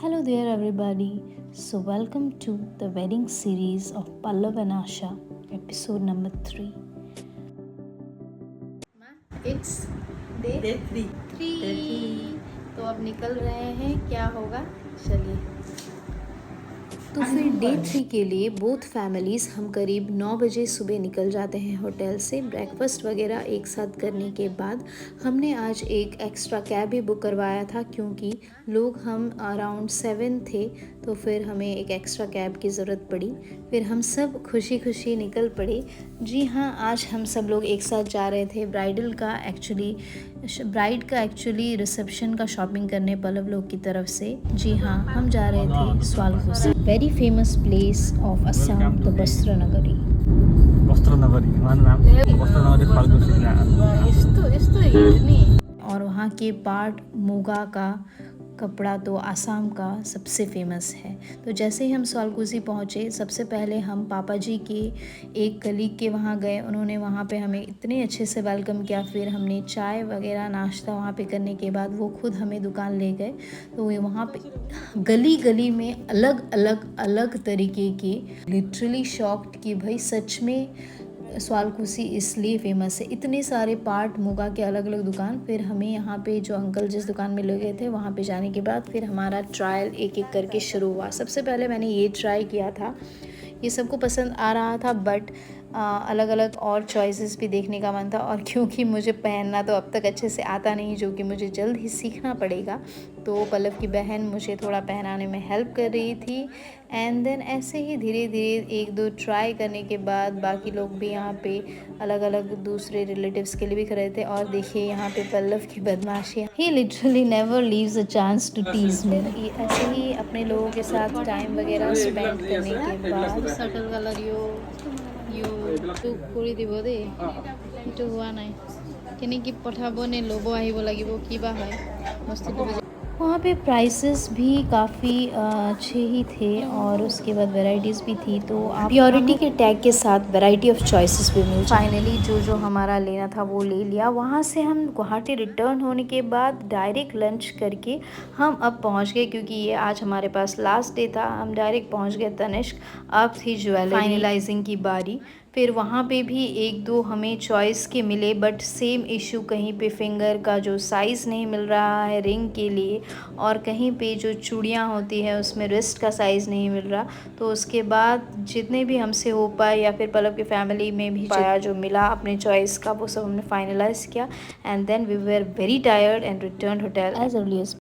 Hello there, everybody. So, welcome to the wedding series of Pallav and Asha, episode number 3. It's day three 3 तो अब निकल रहे हैं, क्या होगा चलिए। तो फिर डे 3 के लिए बोथ फैमिलीज़ हम करीब 9 बजे सुबह निकल जाते हैं होटल से। ब्रेकफास्ट वगैरह एक साथ करने के बाद हमने आज एक एक्स्ट्रा कैब भी बुक करवाया था, क्योंकि लोग हम अराउंड 7 थे, तो फिर हमें एक एक्स्ट्रा कैब की ज़रूरत पड़ी। फिर हम सब खुशी खुशी निकल पड़े। जी हाँ, आज हम सब लोग एक साथ जा रहे थे ब्राइड का एक्चुअली रिसेप्शन का शॉपिंग करने पल्लव लोग की तरफ से। जी हाँ, हम जा रहे थे Sualkuchi, very famous place of Assam, the वस्त्र नगरी। और वहाँ के पाट मुगा का कपड़ा तो आसाम का सबसे फेमस है। तो जैसे ही हम स्वालकोसी पहुँचे, सबसे पहले हम पापा जी के एक कलीग के वहाँ गए। उन्होंने वहाँ पे हमें इतने अच्छे से वेलकम किया। फिर हमने चाय वगैरह नाश्ता वहाँ पे करने के बाद वो खुद हमें दुकान ले गए। तो ये वहाँ पे गली गली में अलग तरीके के, लिटरली शॉक्ड कि भाई सच में स्वालकोसी इसलिए फेमस है, इतने सारे पाट मुगा के अलग अलग दुकान। फिर हमें यहाँ पे जो अंकल जिस दुकान में ले गए थे वहाँ पे जाने के बाद फिर हमारा ट्रायल एक एक करके शुरू हुआ। सबसे पहले मैंने ये ट्राई किया था, ये सबको पसंद आ रहा था, बट अलग अलग और चॉइसेस भी देखने का मन था। और क्योंकि मुझे पहनना तो अब तक अच्छे से आता नहीं, जो कि मुझे जल्द ही सीखना पड़ेगा, तो पल्लव की बहन मुझे थोड़ा पहनाने में हेल्प कर रही थी। एंड देन ऐसे ही धीरे धीरे एक दो ट्राई करने के बाद बाकी लोग भी यहाँ पे अलग अलग दूसरे रिलेटिव्स के लिए भी खरीदे थे। और देखिए यहाँ पे पल्लव की बदमाशी, he literally never leaves a chance to tease me. ऐसे ही अपने लोगों के साथ टाइम वगैरह स्पेंड करने के बाद सर्टल कलर কৰি দিব দেই, সেইটো হোৱা নাই। কেনেকৈ পঠাব নে ল'ব আহিব লাগিব, কিবা হয় বস্তুটো। वहाँ पे प्राइसेस भी काफ़ी अच्छे ही थे और उसके बाद वैरायटीज़ भी थी। तो आप प्योरिटी के टैग के साथ वैरायटी ऑफ चॉइसेस भी मिल। फाइनली जो हमारा लेना था वो ले लिया। वहाँ से हम गुवाहाटी रिटर्न होने के बाद डायरेक्ट लंच करके हम अब पहुँच गए, क्योंकि ये आज हमारे पास लास्ट डे था। हम डायरेक्ट पहुँच गए तनिष्क। अब थी ज्वेलरी फाइनलाइजिंग की बारी। फिर वहाँ पे भी एक दो हमें चॉइस के मिले, बट सेम इशू, कहीं पे फिंगर का जो साइज़ नहीं मिल रहा है रिंग के लिए, और कहीं पे जो चूड़ियाँ होती है उसमें रिस्ट का साइज़ नहीं मिल रहा। तो उसके बाद जितने भी हमसे हो पाए या फिर पल्लव की फैमिली में भी पाया जो मिला अपने चॉइस का, वो सब हमने फाइनलाइज किया। And then we were very tired and return hotel as early as